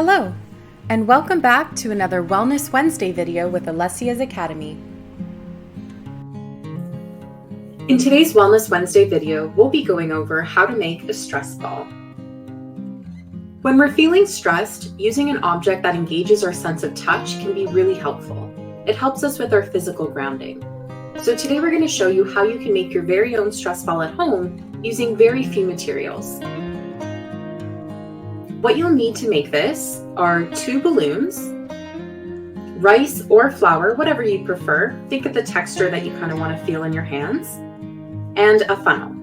Hello, and welcome back to another Wellness Wednesday video with Alessia's Academy. In today's Wellness Wednesday video, we'll be going over how to make a stress ball. When we're feeling stressed, using an object that engages our sense of touch can be really helpful. It helps us with our physical grounding. So today we're going to show you how you can make your very own stress ball at home using very few materials. What you'll need to make this are 2 balloons, rice or flour, whatever you prefer. Think of the texture that you kind of want to feel in your hands, and a funnel.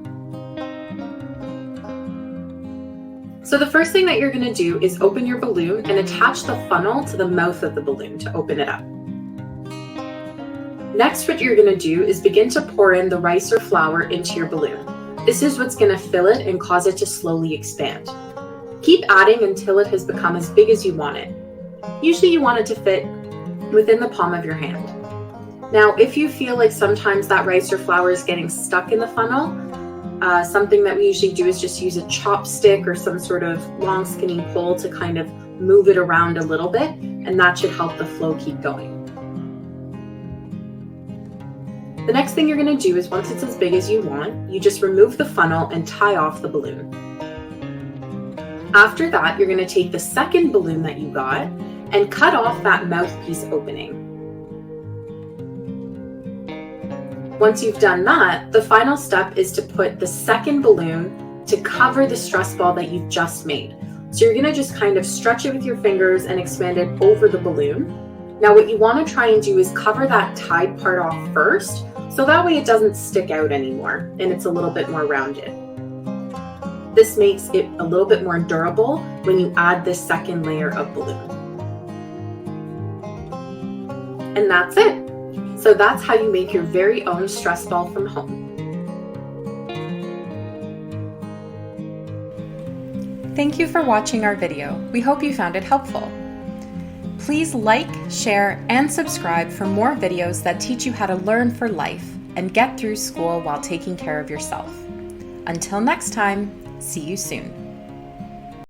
So the first thing that you're going to do is open your balloon and attach the funnel to the mouth of the balloon to open it up. Next, what you're going to do is begin to pour in the rice or flour into your balloon. This is what's going to fill it and cause it to slowly expand. Keep adding until it has become as big as you want it. Usually you want it to fit within the palm of your hand. Now, if you feel like sometimes that rice or flour is getting stuck in the funnel, something that we usually do is just use a chopstick or some sort of long skinny pole to kind of move it around a little bit, and that should help the flow keep going. The next thing you're going to do is, once it's as big as you want, you just remove the funnel and tie off the balloon. After that, you're going to take the second balloon that you got and cut off that mouthpiece opening. Once you've done that, the final step is to put the second balloon to cover the stress ball that you've just made. So you're going to just kind of stretch it with your fingers and expand it over the balloon. Now what you want to try and do is cover that tied part off first, so that way it doesn't stick out anymore and it's a little bit more rounded. This makes it a little bit more durable when you add this second layer of balloon. And that's it. So that's how you make your very own stress ball from home. Thank you for watching our video. We hope you found it helpful. Please like, share, and subscribe for more videos that teach you how to learn for life and get through school while taking care of yourself. Until next time, see you soon.